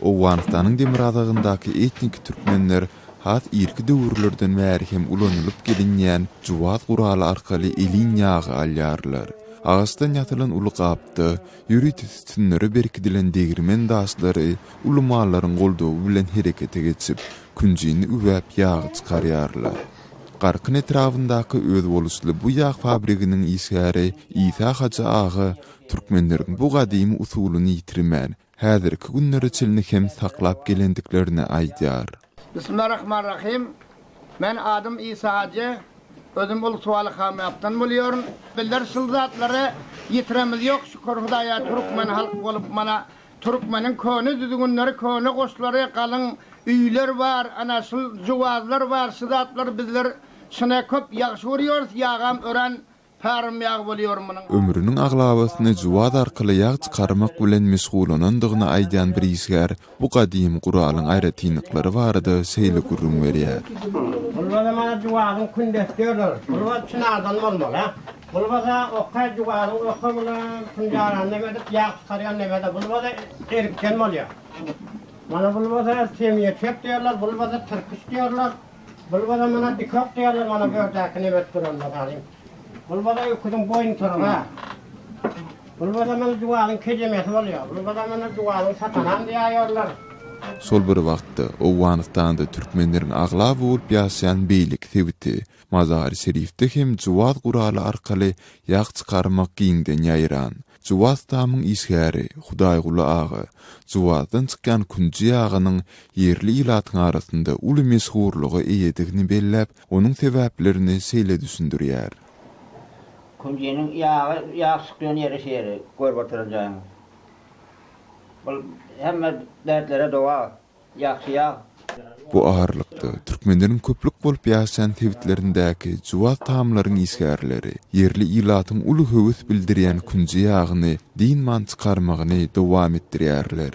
Owganistanyň Demiradagyndaky etnik türkmenler hat irki döwürlerden bäri hem ulanılıp gelinýän juwat guraly arkaly elin ýagy alýarlar. Ağastan yatılan ulu gapdy, ýürüt tünleri berkidilen degirmen daşlary ulumalaryň goldawy bilen herekete geçip, künjini üwäp ýagy çykarýarlar. Garkyn etrafyndaky öz bolusly bu ýag fabriginiň isgäri Ýsa Haja agy türkmenleriň bu gadymy usulyny ýitirmän, häzirki günleri çelini hem saklap gelendiklerini aýdýar. Bismillahirrahmanirrahim. Men adım Ýsa Haja. Özüm bol sualy hamyapdan bolýarym. Biller şulzatlary ýitiremiz ýok. Şükür Hudaýa türkmen halk bolup mana türkmeniň köni düzgünleri, köni goşlary, galyň üýler bar, ana şul jowazlar bar, şulzatlar bizler şuna köp ýagşy görýärys, ýagam ören Param ýag bolýarym munyň. Ömrüniň aglabasyny juwat arkaly ýag çykarmak bilen meşgulanandygyny aýdan bir isgär bu gadymy guralyň aýratynlyklary bardy, seýle gurrun berýär. Bulbada mana juwatyň kündesdiýerler. Bulbada çynardan bolmaly. Bulbada okay juwatyň okamyny tunjaran nämede ýag çykarýan nämede bulbada erken bolýar. Mana bulbada semiýe çep diýerler, bulbada türküş diýerler. Bulbada mana dikok diýerler, mana bu ýerdaky nebet duranlar. Bulbada ýokudun boyun turma. Bulbada mana juwatyň kejemesi bolýar. Bulbada mana juwatyň satanan diýýärler. Sol bir wagtda Owganistanda türkmenleriň aglap bolup ýaşaýan beýlik sebiti Mazar-ı Şerifde hem juwat guraly arkaly ýag çykarmak giňden ýaýran. Juwat tamyň isgäri Hudaýguly agy, juwatdan çykan künji ýagynyň ýerli ilatyň arasynda uly meşhurlygy eýedigini bellep, onuň sebäplerini seýle düşündirýär. Kunjinin ýag çykýan ýeri şeýeri görüp oturajak. Bul hemme dertlere doğa, ýaxşy ýag. Bu aýrlykda türkmenleriň köplük bolup ýaşaýan tebitlerindäki juwat tamlaryň isgärleri ýerli ilatyň uly höwes bildirýän künji ýagyny din man çykarmagyny dowam etdirýärler.